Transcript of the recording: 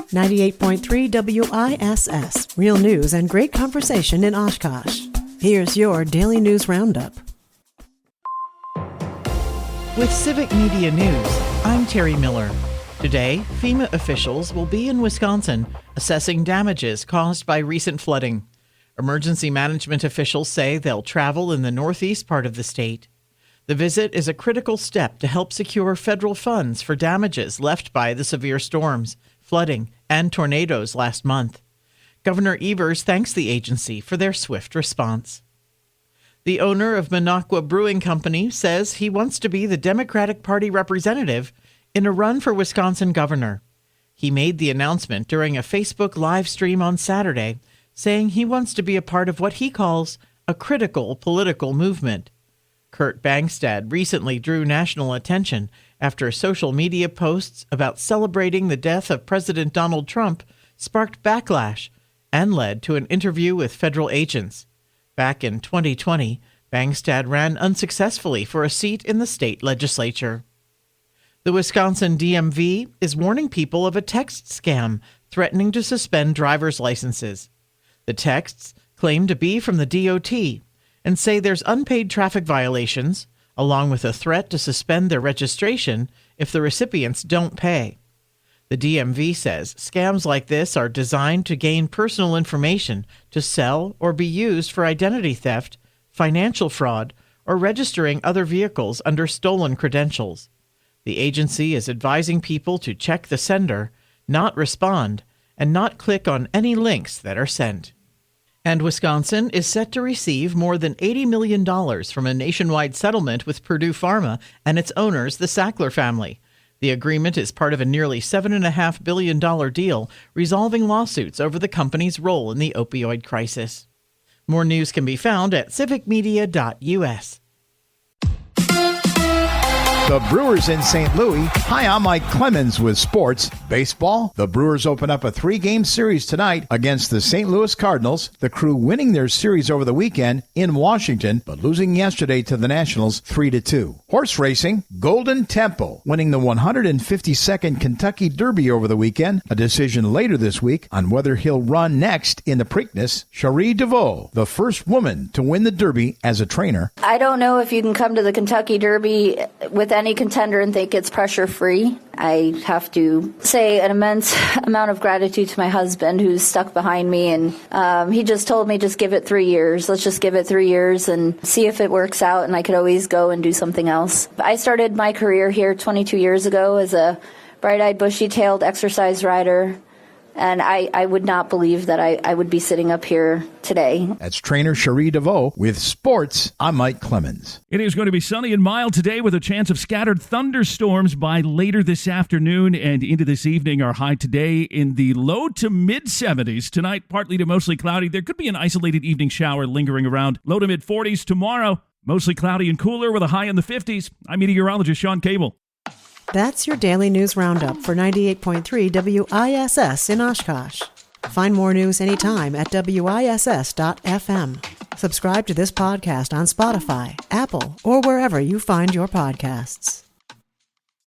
98.3 WISS. Real news and great conversation in Oshkosh. Here's your Daily News Roundup. With Civic Media News, I'm Terry Miller. Today, FEMA officials will be in Wisconsin assessing damages caused by recent flooding. Emergency management officials say they'll travel in the northeast part of the state. The visit is a critical step to help secure federal funds for damages left by the severe storms, flooding, and tornadoes last month. Governor Evers thanks the agency for their swift response. The owner of Minocqua Brewing Company says he wants to be the Democratic Party representative in a run for Wisconsin governor. He made the announcement during a Facebook live stream on Saturday, saying he wants to be a part of what he calls a critical political movement. Kurt Bangstad recently drew national attention after social media posts about celebrating the death of President Donald Trump sparked backlash and led to an interview with federal agents. Back in 2020, Bangstad ran unsuccessfully for a seat in the state legislature. The Wisconsin DMV is warning people of a text scam threatening to suspend driver's licenses. The texts claim to be from the DOT and say there's unpaid traffic violations, along with a threat to suspend their registration if the recipients don't pay. The DMV says scams like this are designed to gain personal information to sell or be used for identity theft, financial fraud, or registering other vehicles under stolen credentials. The agency is advising people to check the sender, not respond, and not click on any links that are sent. And Wisconsin is set to receive more than $80 million from a nationwide settlement with Purdue Pharma and its owners, the Sackler family. The agreement is part of a nearly $7.5 billion deal resolving lawsuits over the company's role in the opioid crisis. More news can be found at civicmedia.us. The Brewers in St. Louis. Hi, I'm Mike Clemens with sports. Baseball. The Brewers open up a 3-game series tonight against the St. Louis Cardinals. The Crew winning their series over the weekend in Washington, but losing yesterday to the Nationals 3-2. Horse racing. Golden Temple winning the 152nd Kentucky Derby over the weekend. A decision later this week on whether he'll run next in the Preakness. Cherie DeVoe, the first woman to win the Derby as a trainer. I don't know if you can come to the Kentucky Derby with any contender and think it's pressure-free. I have to say an immense amount of gratitude to my husband who's stuck behind me, and he just told me, just give it 3 years. Let's just give it 3 years and see if it works out, and I could always go and do something else. I started my career here 22 years ago as a bright-eyed, bushy-tailed exercise rider, and I would not believe that I would be sitting up here today. That's trainer Cherie DeVoe with sports. I'm Mike Clemens. It is going to be sunny and mild today with a chance of scattered thunderstorms by later this afternoon and into this evening. Our high today in the low to mid-70s. Tonight, partly to mostly cloudy. There could be an isolated evening shower lingering around. Low to mid-40s tomorrow. Mostly cloudy and cooler with a high in the 50s. I'm meteorologist Sean Cable. That's your Daily News Roundup for 98.3 WISS in Oshkosh. Find more news anytime at WISS.FM. Subscribe to this podcast on Spotify, Apple, or wherever you find your podcasts.